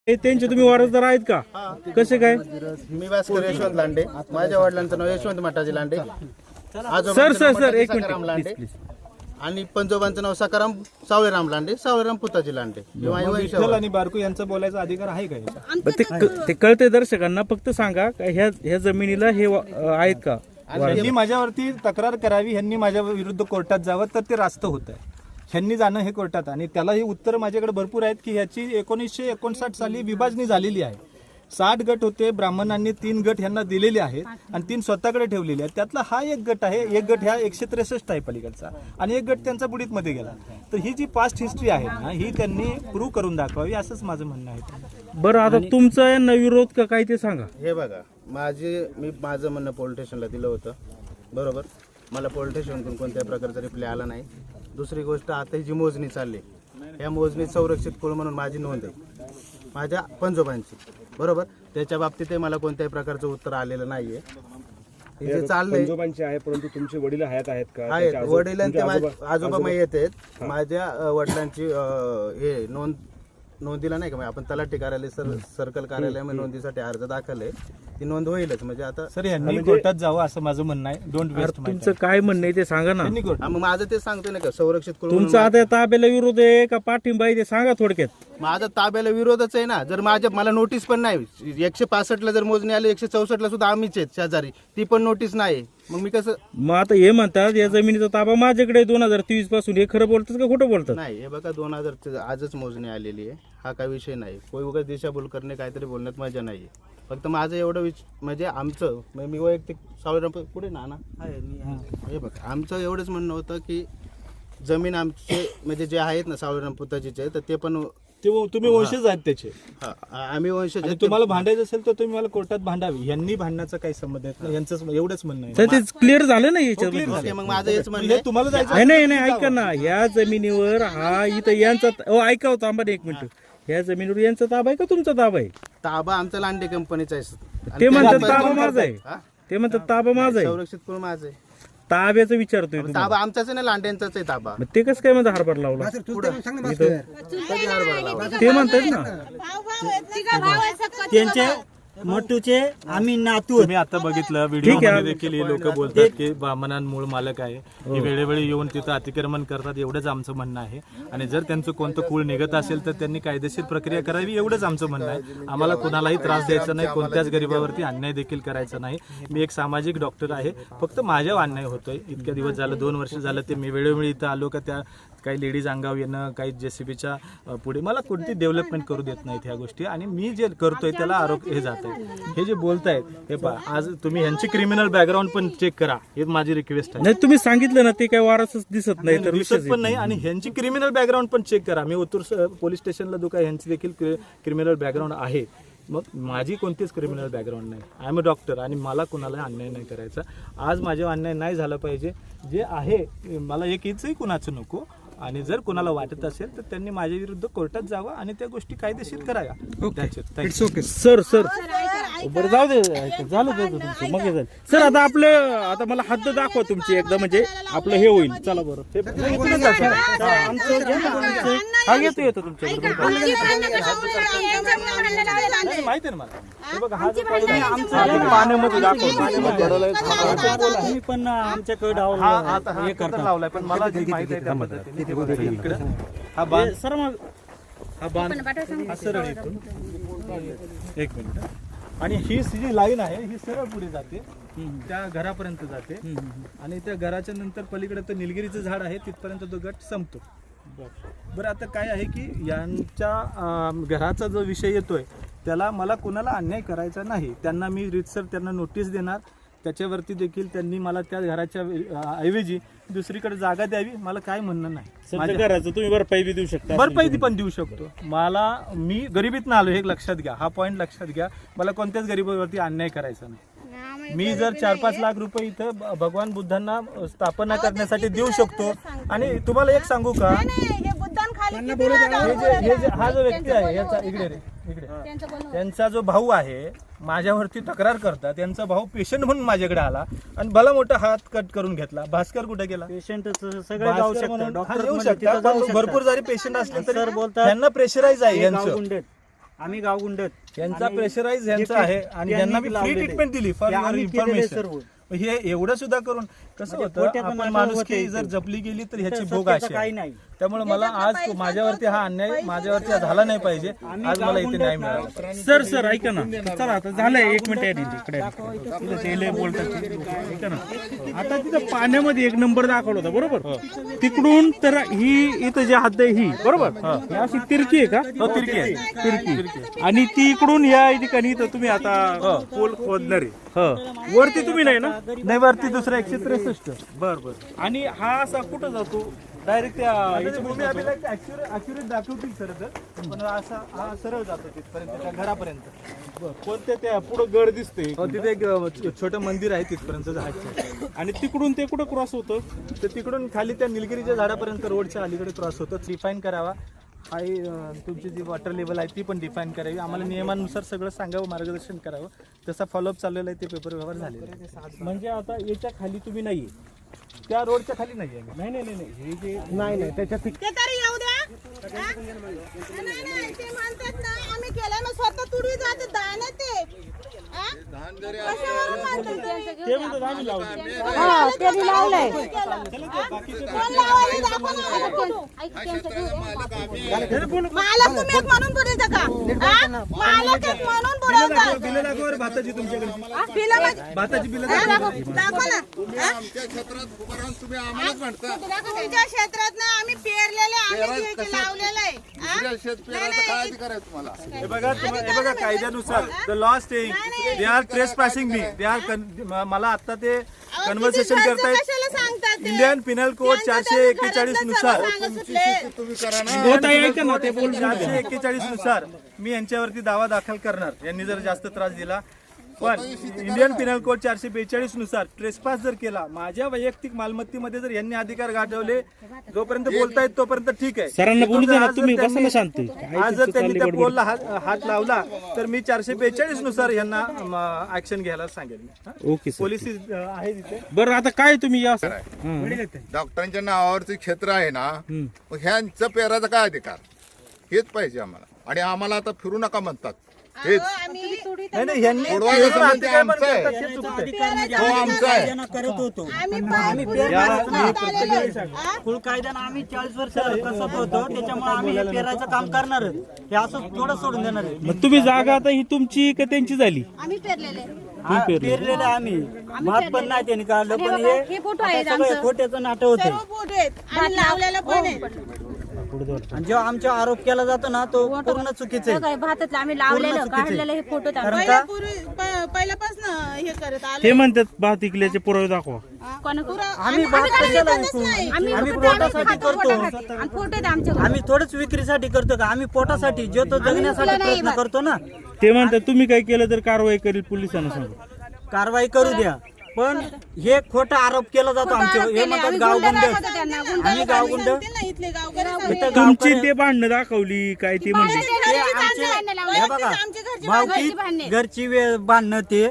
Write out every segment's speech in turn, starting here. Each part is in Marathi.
त्यांचे तुम्ही वारसदार आहेत का? कसे काय? मी भास्कर यशवंत लांडे, माझ्या वडिलांचं नाव यशवंत मठाजी लांडे, सर एक मिनिट लांडे प्लीज. आणि पंजोबांचं नाव सकाराम सावळेराम लांडे, सावळेराम पुताजी लांडे. विठ्ठल आणि बारकू यांचा बोलायचा अधिकार आहे का याचा? ते कळते दर्शकांना, फक्त सांगा का ह्या जमिनीला हे आहेत का? ह्यांनी माझ्यावरती तक्रार करावी, ह्यांनी माझ्या विरुद्ध कोर्टात जावं तर ते रास्त होत आहे. ह्यांनी जाणं हे कोर्टात, आणि त्याला ही उत्तर माझ्याकडे भरपूर आहेत की ह्याची 1959 साली विभाजणी झालेली आहे. 60 गट होते, ब्राह्मणांनी 3 गट ह्यांना दिलेले आहेत आणि 3 स्वतःकडे ठेवलेले आहेत. त्यातला हा एक गट आहे, एक गट ह्या 163 आहे पलीकडचा, आणि एक गट त्यांचा बुडीत मध्ये गेला. तर ही जी पास्ट हिस्ट्री आहे ना, ही त्यांनी प्रूव्ह करून दाखवावी, असंच माझं म्हणणं आहे. बरं, आता तुमचा यांना विरोध का काय ते सांगा. हे बघा, माझं म्हणणं पोलीस स्टेशनला दिलं होतं, बरोबर. मला पोलीस स्टेशनकडून कोणत्याही प्रकारचा रिप्लाय आला नाही. दुसरी गोष्ट, आता ही जी मोजणी चालली, या मोजणीत संरक्षित कुळ म्हणून माझी नोंद आहे, माझ्या पंजोबांची, बरोबर. त्याच्या बाबतीतही मला कोणत्याही प्रकारचं उत्तर आलेलं नाहीये. जे चाललंय पंजोबांचे आहे, परंतु तुमचे वडील हयात आहेत का? आहेत, वडील आणि ते माझे आजोबा माहीत आहेत. माझ्या वडिलांची हे नोंदीला नाही का, आपण तलाठी कार्यालय सर्कल कार्यालयामध्ये नोंदीसाठी अर्ज दाखल आहे, ती नोंद होईलच. म्हणजे आता सर यांनी कोर्टात जावं असं माझं म्हणणं आहे. Don't waste. तुमचं काय म्हणणं आहे ते सांगा ना. मग माझं ते सांगतोय ना का, संरक्षित कुळ तुमचा आता ताब्याला विरोध आहे का पाठिंबा आहे ते सांगा थोडक्यात. माझा ताब्याला विरोधच आहे ना. जर मला नोटीस पण नाही, 165 ला जर मोजणी आली, 164 ला सुद्धा आम्हीच आहेत शेजारी, ती पण नोटीस नाही. मग मी कसं? मग आता हे म्हणतात या जमिनीचा ताबा माझ्याकडे 2023 पासून, हे खरं बोलतात का खोटं बोलतात? नाही, हे बघा, 2000 आजच मोजणी आलेली आहे, हा काय विषय नाही. कोई उगाच दिशाभूल करणे, काहीतरी बोलण्यात मजा नाही. फक्त माझं एवढं म्हणजे आमचं, मी वैयक्तिक सावळेराम पुढे ना हे बघा, आमचं एवढंच म्हणणं होतं की जमीन आमचे म्हणजे जे आहेत ना सावळेराम पुताजीचे, तर ते पण तुम्ही वंशज आहेत त्याचे. आम्ही वंशज. तुम्हाला भांडायचं असेल तर तुम्ही मला कोर्टात भांडावी. यांनी भांडण्याचा काही संबंध नाही, यांचं एवढंच म्हणणं आहे. तर ते क्लिअर झालं ना याच्यात. मग माझं हेच म्हणणं आहे. तुम्हाला जायचं नाही ऐका ना, या जमिनीवर हा इथं यांचा ऐका होता आंबा 1 मिनिट. या जमिनीवर यांचा ताबा आहे का तुमचा ताबा आहे? ताबा आमचा लांडे कंपनीचा आहे. ते म्हणतात ताबा माझा आहे, ते म्हणतात ताबा माझा आहे. संरक्षित कुळ माझं आहे. ताब्याचं विचारतोय तुम्ही. ताबा आमचाच आहे ना, लांड्यांचाच आहे ताबा. मग ते कसं काय म्हणतात हारभार लावला? ते म्हणतात ना त्यांचे मोठूचे आम्ही नातू. तुम्ही आता बघितलं व्हिडिओ मध्ये देखील हे लोक बोलतात की ब्राह्मणां मूळ मालक आहे, हे वेळोवेळी येऊन तिथं अतिक्रमण करतात, एवढंच आमचं म्हणणं आहे. आणि जर त्यांचं कोणतं कुळ निघत असेल तर त्यांनी कायदेशीर प्रक्रिया करावी, एवढंच आमचं म्हणणं आहे. आम्हाला कुणालाही त्रास द्यायचा नाही, कोणत्याच गरीबावरती अन्याय देखील करायचा नाही. मी एक सामाजिक डॉक्टर आहे, फक्त माझ्या अन्याय होतोय. इतक्या दिवस झालं, 2 वर्ष झालं ते मी वेळोवेळी इथं आलो का त्या काही लेडीज अंगावर येणं, काही जेसीबीच्या पुढे मला कोणती डेव्हलपमेंट करू देत नाहीत ह्या गोष्टी, आणि मी जे करतोय त्याला आरोप हे जात आहे. हे जे बोलतायत हे पहा, आज तुम्ही ह्यांची क्रिमिनल बॅकग्राऊंड पण चेक करा, हे माझी रिक्वेस्ट आहे. नाही, तुम्ही सांगितलं ना ते काय वारसच दिसत नाही, तर दिसत पण नाही. आणि ह्यांची क्रिमिनल बॅकग्राऊंड पण चेक करा. मी ओतूर पोलीस स्टेशनला दुखा, ह्यांची देखील क्रिमिनल बॅकग्राऊंड आहे. मग माझी कोणतीच क्रिमिनल बॅकग्राऊंड नाही. आय एम अ डॉक्टर, आणि मला कुणाला अन्याय नाही करायचा. आज माझ्या अन्याय नाही झाला पाहिजे. जे आहे मला एक इंचही कुणाचं नको. आणि जर कोणाला वाटत असेल तर त्यांनी माझ्या विरुद्ध कोर्टात जावं आणि त्या गोष्टी कायदेशीर कराव्या. सर बरं, जाऊ दे, झालं तुमचं मग झालं. सर आता मला हद्द दाखवा तुमची एकदा, म्हणजे आपलं हे होईल. चला बरं, हा येतो तुमच्या माहिती आहे ना मला. हे बघा, हा जो पाण्यामध्ये दाखवतो. पण आमच्याकडे लावलाय, पण मला जे माहिती आहे त्या पद्धतीने हा बाण, सर मग हा बाण हा सरळ इथून 1 मिनिट, आणि ही जी लाईन आहे ही सरळ पुढे जाते, त्या घरापर्यंत जाते, आणि त्या घराच्या नंतर पलीकडे तर निलगिरीचं झाड आहे, तिथपर्यंत तो गट संपतो. बरं, आता काय आहे की यांच्या घराचा जो विषय येतोय त्याला मला कोणाला अन्याय करायचा नाही. त्यांना मी रीतसर त्यांना नोटीस देणार, त्याच्यावरती देखील त्यांनी मला त्या घराच्या ऐवजी दुसरीकडे जागा द्यावी. मला काय म्हणणं नाही. माझ्या घराचं तुम्ही भरपाई बी देऊ शकता, भरपाई पण देऊ शकतो. मी गरिबीतनं आलो, हे लक्षात घ्या, हा पॉईंट लक्षात घ्या. मला कोणत्याच गरिबावरती अन्याय करायचा नाही. मी जर 4-5 लाख रुपये इथं भगवान बुद्धांना स्थापना करण्यासाठी देऊ शकतो. आणि तुम्हाला एक सांगू का, हा जो व्यक्ती आहे याचा इकडे त्यांचा जो भाऊ आहे माझ्यावरती तक्रार करतात, त्यांचा भाऊ पेशंट म्हणून माझ्याकडे आला आणि भला मोठा हात कट करून घेतला. भास्कर कुठे गेला? पेशंट सगळे जाऊ शकतात, डॉक्टर येऊ शकतात. भरपूर जरी पेशंट असले तरी त्यांना प्रेशराईज आहे यांचं. आम्ही गावगुंडत यांचा प्रेशराईज यांचा आहे आणि यांना मी फ्री ट्रीटमेंट दिली फॉर युअर इन्फॉर्मेशन. सर्व हे एवढं सुद्धा करून कसं म्हणजे होतं पोट्याचं आपण नाटक माणुसकी होतंय जर इथे. जपली गेली तर ह्याची तर भोग सत्याचं अशी काही आहे. नाही. त्यामुळे मला आज माझ्यावरती हा अन्याय माझ्यावरती झाला नाही पाहिजे. आज मला इथे न्याय मिळाला. सर ऐका ना, चला आता झालंय 1 मिनिट या तिकडे तिथं ते लय बोलतात ऐका ना. आता तिथं पाण्यामध्ये 1 नंबर दाखवला होता बरोबर, तिकडून तर ही इथं जी हद्द आहे ही बरोबर, ही अशी तिरकी आहे का? तिरकी आहे. तिरकी. आणि ती इकडून या ठिकाणी इथं तुम्ही आता पोल खोदणार आहे. वरती तुम्ही नाही ना? नाही वरती दुसरा 163. बर बर. आणि हा असा कुठं जातो डायरेक्ट त्या भूमी अभिलेख ऍक्युरेट दाखवतील सर तर पण असा हा सरळ जातो तिथपर्यंत त्या घरापर्यंत. कोणत्या त्या पुढं गड दिसते तिथे एक छोटं मंदिर आहे तिथपर्यंत जायचं. आणि तिकडून ते कुठं क्रॉस होतं? तर तिकडून खाली त्या निलगिरीच्या झाडापर्यंत रोडच्या अलीकडे क्रॉस होतं. डिफाईन करावा. हाही तुमची जी वॉटर लेवल आहे ती पण डिफाईन करावी. आम्हाला नियमानुसार सगळं सांगावं, मार्गदर्शन करावं. तसा फॉलोअप चाललेला आहे, ते पेपर व्यवहार झालेला आहे. म्हणजे आता याच्या खाली तुम्ही नाहीये? त्या रोडच्या खाली नाही आहे. नाही हे जे नाही त्याच्यात ते तरी येऊ द्या. हा? नाही, ते म्हणतात ना आम्ही केलं मग स्वतः तुडी जाते दाणे ते. हा? कशावरून म्हणतात तुम्ही? ते म्हणतात आम्ही लावलं. हा, त्यांनी लावलंय. कोण लावायला दाखवा ना आम्हाला फोटो. मालक तुम्ही एक म्हणून बोलायचं का? हा? मालक एक म्हणून बोलवतात. बिलं दाखवा भाताची तुमच्याकडे. हा, बिलं म्हणजे- भाताची बिलं हा, दाखवा. दाखवा ना. हा? तुमच्या क्षेत्रात ना आम्ही पेरलेले आम्ही हे लावलेलं आहे. हा? हे बघा कायद्यानुसार the law staying they are trace passing me they are मला आता ते कन्व्हर्सेशन कशाला करतायत. सांगतात ते? इंडियन पिनल कोड 441 नुसार होत आहे ऐका ना, ते बोल 441 नुसार मी यांच्यावरती दावा दाखल करणार यांनी जर जास्त त्रास दिला. पण इंडियन पिनल कोड 442 नुसार ट्रेसपास जर केला माझ्या वैयक्तिक मालमत्तेमध्ये जर यांनी अधिकार गाठवले जोपर्यंत बोलतायत तोपर्यंत ठीक आहे. सरांना बोलू द्या ना, आज जर तुम्ही त्यांनी- बसा ना शांत. आज जर त्यांनी त्या पोलला हात लावला तर मी 442 नुसार यांना ऍक्शन घ्यायला सांगेन. Okay sir. पोलीस आहे तिथे. बरं आता काय तुम्ही या डॉक्टरांच्या नावावरचं क्षेत्र आहे ना, मग ह्यांचं पेराचा काय अधिकार हेच पाहिजे आम्हाला. आणि आम्हाला आता फिरू नका म्हणतात हेच नाही यांनी सोडवायचं पेरून संबंध अधिकार आमचं आहे. बनवतात, हे चुकीचं आहे. हो आमचा आहे. करत होतो. आम्ही कुळ कायद्यानं आम्ही 40 वर्ष कसत होतो, त्याच्यामुळे आम्ही हे पेरायचं काम करणार. हे असं थोडं सोडून देणार आहे. मग तुम्ही जागा आता ही तुमची का त्यांची झाली? आम्ही पेरलेले. पेरलेलं आम्ही भात पण नाही त्यांनी काढलं, पण हे फोटो आहेत हे सगळं खोट्याचं नाटक होतं. सर्व फोटो आहेत आम्ही लावलेलं पण आहे. आणि जेव्हा आमचा आरोप केला जातो ना तो पूर्ण चुकीचा आहे. भातातलं आम्ही लावलेलं काढलेलं हे फोटो कारण का पहिल्यापासून हे करत आलो. ते म्हणतात भात इकल्याचे पुरावे दाखवा. आम्ही भात कशाला विकू? आम्ही पोटासाठी करतो. आम्ही थोडंच विक्रीसाठी करतो का? आम्ही पोटासाठी जो तो जगण्यासाठी प्रयत्न करतो ना. ते म्हणतात तुम्ही काय केलं तर कारवाई करेल पोलिसांना सांगा. कारवाई करू द्या, पण हे खोटा आरोप केला जातो आमच्यावर. हे म्हणतात गावगुंड, आम्ही गावगुंड. इथले गावकरी इथं तुमची गावकरी- ते भांडणं दाखवली काय ते म्हणले. हे बघा भावकी घरची बांधणं ते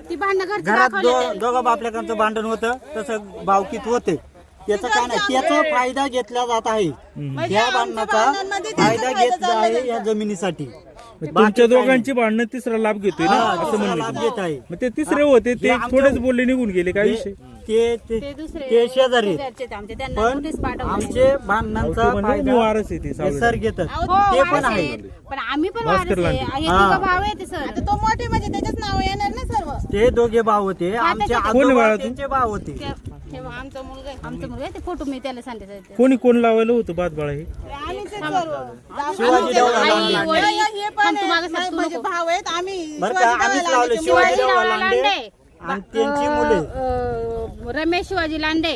घरात दोघं बापल्याकांचं भांडण होतं तसं भावकीत होते. त्याचा काय नाही, त्याचा फायदा घेतला जात आहे. या भांडणाचा फायदा घेतला आहे या जमिनीसाठी. तुमच्या दोघांची भांडणं तिसरा लाभ घेतोय ना हा, असं दुसरा म्हणले लाभ तुम्ही. घेत आहे. मग ते तिसरे होते ते आमच्या- थोडेच बोलले निघून गेले काय विषय? ते शेजारी पण आमचे भांडणांचा म्हणजे फायदा वारस आहे ते हे सावळे. सर घेतात. ते पण आहे. पण आम्ही पण भास्कर वारस आहे. लांडे. हे हा. दोघं भाव आहे सर. आता तो मोठे म्हणजे त्याच्याच नाव येणार ना सर्व. ते दोघे भाव होते. आमचे कोण आजोबा बाळा तू? त्यांचे भाव होते. आमचा मुलगा आहे. ते फोटो मी त्याला सांगितलं. कोणी कोण लावायला होतं भात बाळा हे? आम्ही ते सर्व. शिवाजी देवळा लांडे. हे पण आहे, म्हणजे भाव आहेत आम्ही. बरं का, आम्हीच लावले शिवाजी देवळा लांडे आणि त्यांची मुले. रमेश शिवाजी लांडे,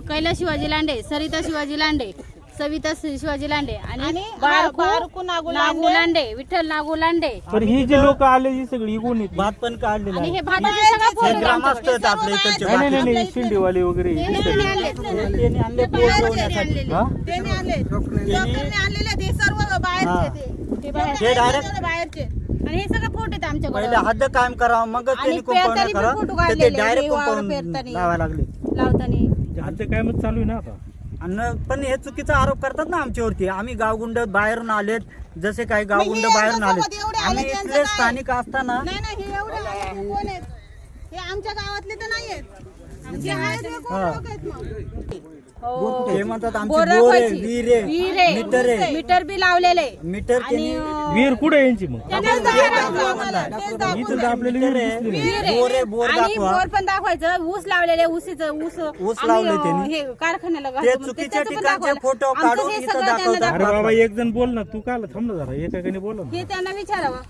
कैलास शिवाजी लांडे, सरिता शिवाजी लांडे, सविता शिवाजी लांडे आणि बारकू नागू नागू लांडे, विठ्ठल नागू लांडे. पण ही जी लोक आले ही सगळी कोण आहेत? भात पण काढलेला आणि आहे. हे भाताचे सगळं हे फोटो ग्रामस्थ आहेत आपल्या इकडचे. नाही नाही नाही शिंदेवाले वगैरे त्यांनी आणले पोळ ठेवण्यासाठी. त्यांनी आणले. डॉक्टरने आणलेले ते सर्व बाहेरचे हे डायरेक्ट बाहेरचे. आणि हे सगळं फोटो आहेत आमच्याकडे. पहिले हद्द कायम करावं मग त्यांनी कंपाऊंड पेरतानी पण करा फोटो तर ते काढलेले, डायरेक्ट हे वावर कंपाऊंड पेरतानी. लावायला लागले. लावताना आमचं काय मत चालू आहे ना आता. आणि पण हे चुकीचा आरोप करतात ना आमच्यावरती. आम्ही गावगुंड बाहेरून आलेत, जसे काही गावगुंड बाहेरून आलेत. आम्ही इथले स्थानिक असताना नाही हे एवढे आहेत, हे कोण आहेत? हे आमच्या गावातले तर नाही आहेत. जे आहेत हे कोण लोक आहेत मग? ते म्हणतात आमची बोरं बोर आहे, दाखवायची. विहीर आहे, विहीर आहे, मीटर आहे. मीटर बी लावलेले मीटर त्यांनी विहीर कुठे आहे यांची मग? तेच दाखवा आम्हाला, तेच दाखवा. इथं आपल्याला विहीर दिसली नाही. विहीर आहे. बोर आहे, बोर आणि दाखवा. बोर पण दाखवायचं. ऊस लावलेले, ऊस ऊस लावले आम्ही, त्यांनी. हे कारखान्याला ते घालतो. मग चुकीच्या त्याचं पण ठिकाणचे दाखवलं. फोटो आमचं काढून हे इथं सगळं त्यांना दाखवतात. अरे बाबा एक जण बोल ना, तू काल थांब ना जरा, एकाने बोला ना. हे त्यांना विचारावं.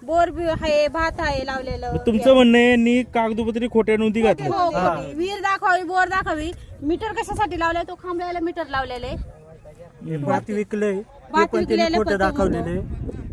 बोर बी आहे, भात आहे लावलेलं. तुमचं म्हणणं आहे यांनी कागदोपत्री खोट्या नोंदी घातल्या. हो, खोटी. विहीर दाखवावी, बोर दाखवावी. मीटर कशासाठी लावलंय? तो खांबल्याला मीटर लावलेले. भात विकलंय ते भात पण त्यांनी विकलेलं फोटो पण तो दाखवलेले.